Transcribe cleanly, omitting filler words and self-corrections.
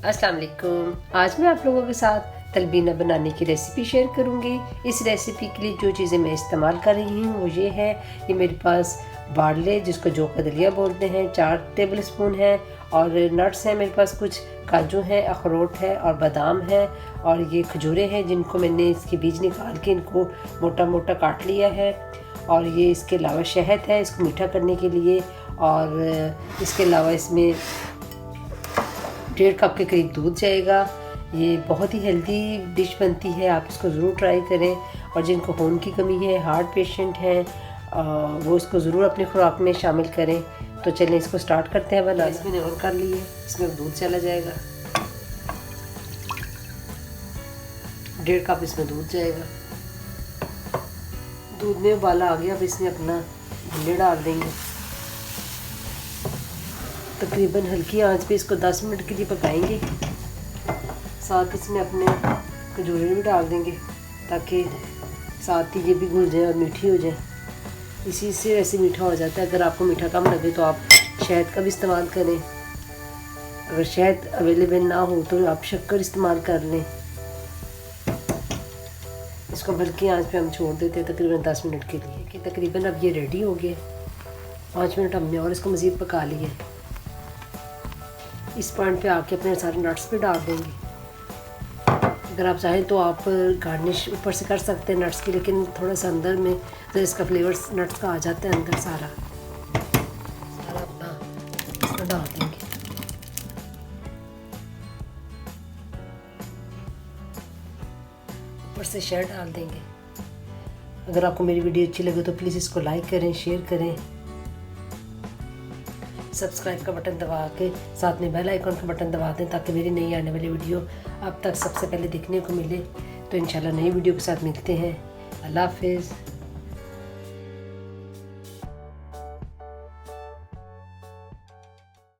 अस्सलाम वालेकुम। आज मैं आप लोगों के साथ तलबीना बनाने की रेसिपी शेयर करूंगी। इस रेसिपी के लिए जो चीज़ें मैं इस्तेमाल कर रही हूँ वो ये है। ये मेरे पास बारले जिसको जो कदलिया बोलते हैं 4 टेबल स्पून है, और नट्स हैं मेरे पास, कुछ काजू हैं, अखरोट है और बादाम है, और ये खजूरें हैं जिनको मैंने इसके बीज निकाल के इनको मोटा मोटा काट लिया है। और ये इसके अलावा शहद है इसको मीठा करने के लिए, और इसके अलावा इसमें 1.5 कप के करीब दूध जाएगा। ये बहुत ही हेल्दी डिश बनती है, आप इसको ज़रूर ट्राई करें। और जिनको खून की कमी है, हार्ट पेशेंट हैं, वो इसको ज़रूर अपनी खुराक में शामिल करें। तो चलें इसको स्टार्ट करते हैं बनाना। इसमें और कर लिए, इसमें दूध चला जाएगा, 1.5 कप इसमें दूध जाएगा। दूध में उबाला आ गया, अब इसमें अपना भुल्ले डाल देंगे। तकरीबन हल्की आंच पे इसको 10 मिनट के लिए पकाएंगे। साथ इसमें अपने खजूरें भी डाल देंगे ताकि साथ ही ये भी घुल जाए और मीठी हो जाए। इसी से वैसे मीठा हो जाता है। अगर आपको मीठा कम लगे तो आप शहद का भी इस्तेमाल करें। अगर शहद अवेलेबल ना हो तो आप शक्कर इस्तेमाल कर लें। इसको हल्की आंच पे हम छोड़ देते हैं तकरीबन 10 मिनट के लिए कि तकरीबन अब ये रेडी हो गया। 5 मिनट हमने और इसको मज़ीद पका लिए। इस पॉइंट पे आके अपने सारे नट्स भी डाल देंगे। अगर आप चाहें तो आप गार्निश ऊपर से कर सकते हैं नट्स की, लेकिन थोड़ा सा अंदर में तो इसका फ्लेवर नट्स का आ जाता है अंदर सारा अपना इसमें डाल देंगे। ऊपर से शहद डाल देंगे। अगर आपको मेरी वीडियो अच्छी लगे तो प्लीज़ इसको लाइक करें, शेयर करें, सब्सक्राइब का बटन दबा के साथ में बेल आइकन का बटन दबा दें ताकि मेरी नई आने वाली वीडियो आप तक सबसे पहले देखने को मिले। तो इंशाल्लाह नई वीडियो के साथ मिलते हैं। अल्लाह हाफिज़।